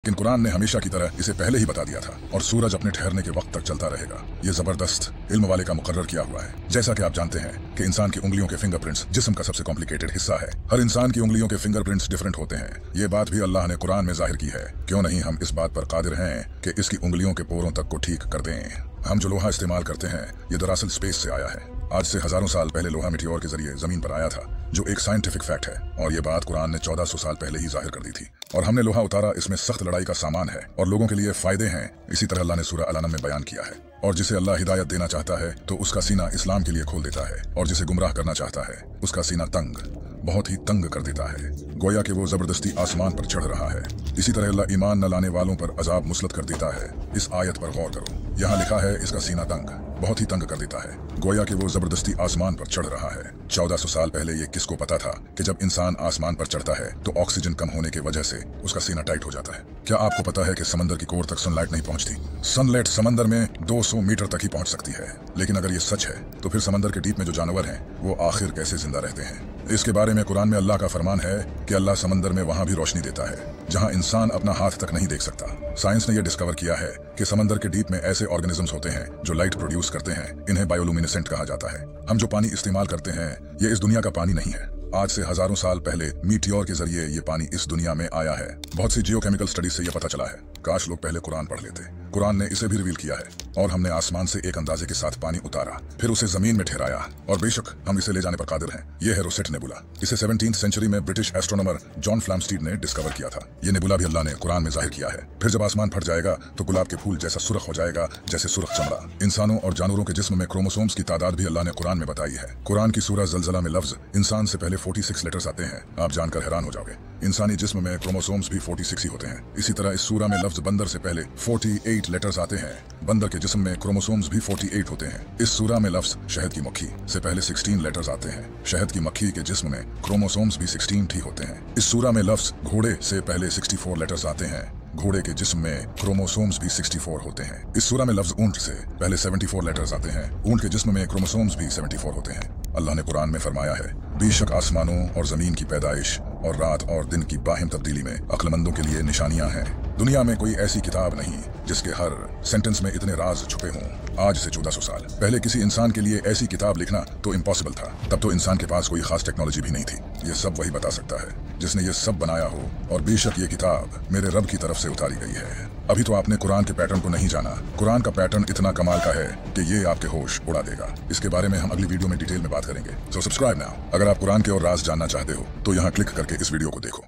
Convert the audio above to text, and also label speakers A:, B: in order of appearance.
A: लेकिन कुरान ने हमेशा की तरह इसे पहले ही बता दिया था और सूरज अपने ठहरने के वक्त तक चलता रहेगा। ये जबरदस्त इल्म वाले का मुकर्रर किया हुआ है। जैसा कि आप जानते हैं कि इंसान की उंगलियों के फिंगरप्रिंट्स जिस्म का सबसे कॉम्प्लिकेटेड हिस्सा है। हर इंसान की उंगलियों के फिंगरप्रिंट्स डिफरेंट होते हैं। ये बात भी अल्लाह ने कुरान में जाहिर की है। क्यों नहीं हम इस बात पर कादिर हैं कि इसकी उंगलियों के पोरों तक को ठीक कर दें। हम जो लोहा इस्तेमाल करते हैं ये दरअसल स्पेस से आया है। आज से हजारों साल पहले लोहा मिटियोर के जरिए जमीन पर आया था, जो एक साइंटिफिक फैक्ट है और ये बात कुरान ने 1400 साल पहले ही जाहिर कर दी थी। और हमने लोहा उतारा, इसमें सख्त लड़ाई का सामान है और लोगों के लिए फायदे हैं। इसी तरह अल्लाह ने सूरह अल-अनम में बयान किया है। और जिसे अल्लाह हिदायत देना चाहता है तो उसका सीना इस्लाम के लिए खोल देता है, और जिसे गुमराह करना चाहता है उसका सीना बहुत ही तंग कर देता है, गोया कि वो जबरदस्ती आसमान पर चढ़ रहा है। इसी तरह अल्लाह ईमान न लाने वालों पर अजाब मुसलत कर देता है। इस आयत पर गौर करो, यहाँ लिखा है इसका सीना बहुत ही तंग कर देता है, गोया कि वो जबरदस्ती आसमान पर चढ़ रहा है। 1400 साल पहले ये किसको पता था कि जब इंसान आसमान पर चढ़ता है तो ऑक्सीजन कम होने की वजह से उसका सीना टाइट हो जाता है। क्या आपको पता है कि समंदर की कोर तक सनलाइट नहीं पहुंचती? सनलाइट समंदर में 200 मीटर तक ही पहुंच सकती है। लेकिन अगर ये सच है तो फिर समंदर के डीप में जो जानवर हैं वो आखिर कैसे जिंदा रहते हैं? इसके बारे में कुरान में अल्लाह का फरमान है कि अल्लाह समंदर में वहां भी रोशनी देता है जहां इंसान अपना हाथ तक नहीं देख सकता। साइंस ने यह डिस्कवर किया है कि समंदर के डीप में ऐसे ऑर्गेनिजम्स होते हैं जो लाइट प्रोड्यूस करते हैं। इन्हें बायोलुमिनेसेंट कहा जाता है। हम जो पानी इस्तेमाल करते हैं ये इस दुनिया का पानी नहीं है। आज से हजारों साल पहले मीटियोर के जरिए ये पानी इस दुनिया में आया है। बहुत सी जियोकेमिकल स्टडीज से यह पता चला है। काश लोग पहले कुरान पढ़ लेते। कुरान ने इसे भी रिवील किया है और हमने आसमान से एक अंदाजे के साथ पानी उतारा, फिर उसे जमीन में ठहराया और बेशक हम इसे ले जाने पर कादिर हैं। यह है रोसेट नेबुला। इसे 17th सेंचुरी में ब्रिटिश एस्ट्रोनॉमर जॉन फ्लैमस्टीड ने डिस्कवर किया था। यह नेबुला भी अल्लाह ने कुरान में जाहिर किया है। फिर जब आसमान फट जाएगा तो गुलाब के फूल जैसा सुर्ख हो जाएगा, जैसे सुर्ख चमड़ा। इंसानों और जानवरों के जिस्म में क्रोमोसोम्स की तादाद भी अल्लाह ने कुरान में बताई है। कुरान की सूरह ज़लज़ला में लफ्ज इंसान से पहले 46 लेटर्स आते हैं। आप जानकर हैरान हो जाओगे, इंसानी जिस्म में क्रोमोसोम्स भी 46 ही होते हैं। इसी तरह इस सूरह में लफ्ज बंदर से पहले 48 लेटर्स आते हैं। बंदर के जिस्म में क्रोमोसोम्स भी 48 होते हैं। इस सूरह में लफ्ज शहद की मक्खी से पहले 16 लेटर्स आते हैं। शहद की मक्खी के जिस्म में क्रोमोसोम्स भी 16 ही होते हैं। इस सूरह में लफ्ज घोड़े से पहले 64 लेटर्स आते हैं। घोड़े के जिस्म में क्रोमोसोम्स भी 64 होते हैं। इस सूरह में लफ्ज ऊंट से पहले 74 लेटर्स आते हैं। ऊंट के जिस्म में क्रोमोसोम्स भी 74 होते हैं। अल्लाह ने कुरान में फरमाया है, बेशक आसमानों और जमीन की पैदाइश और रात और दिन की बाहिम तब्दीली में अक्लमंदों के लिए निशानियां हैं। दुनिया में कोई ऐसी किताब नहीं जिसके हर सेंटेंस में इतने राज छुपे हों। आज से 1400 साल पहले किसी इंसान के लिए ऐसी किताब लिखना तो इम्पॉसिबल था। तब तो इंसान के पास कोई खास टेक्नोलॉजी भी नहीं थी। ये सब वही बता सकता है जिसने ये सब बनाया हो, और बेशक ये किताब मेरे रब की तरफ से उतारी गई है। अभी तो आपने कुरान के पैटर्न को नहीं जाना। कुरान का पैटर्न इतना कमाल का है कि ये आपके होश उड़ा देगा। इसके बारे में हम अगली वीडियो में डिटेल में बात करेंगे। So subscribe now. अगर आप कुरान के और राज जानना चाहते हो तो यहाँ क्लिक करके इस वीडियो को देखो।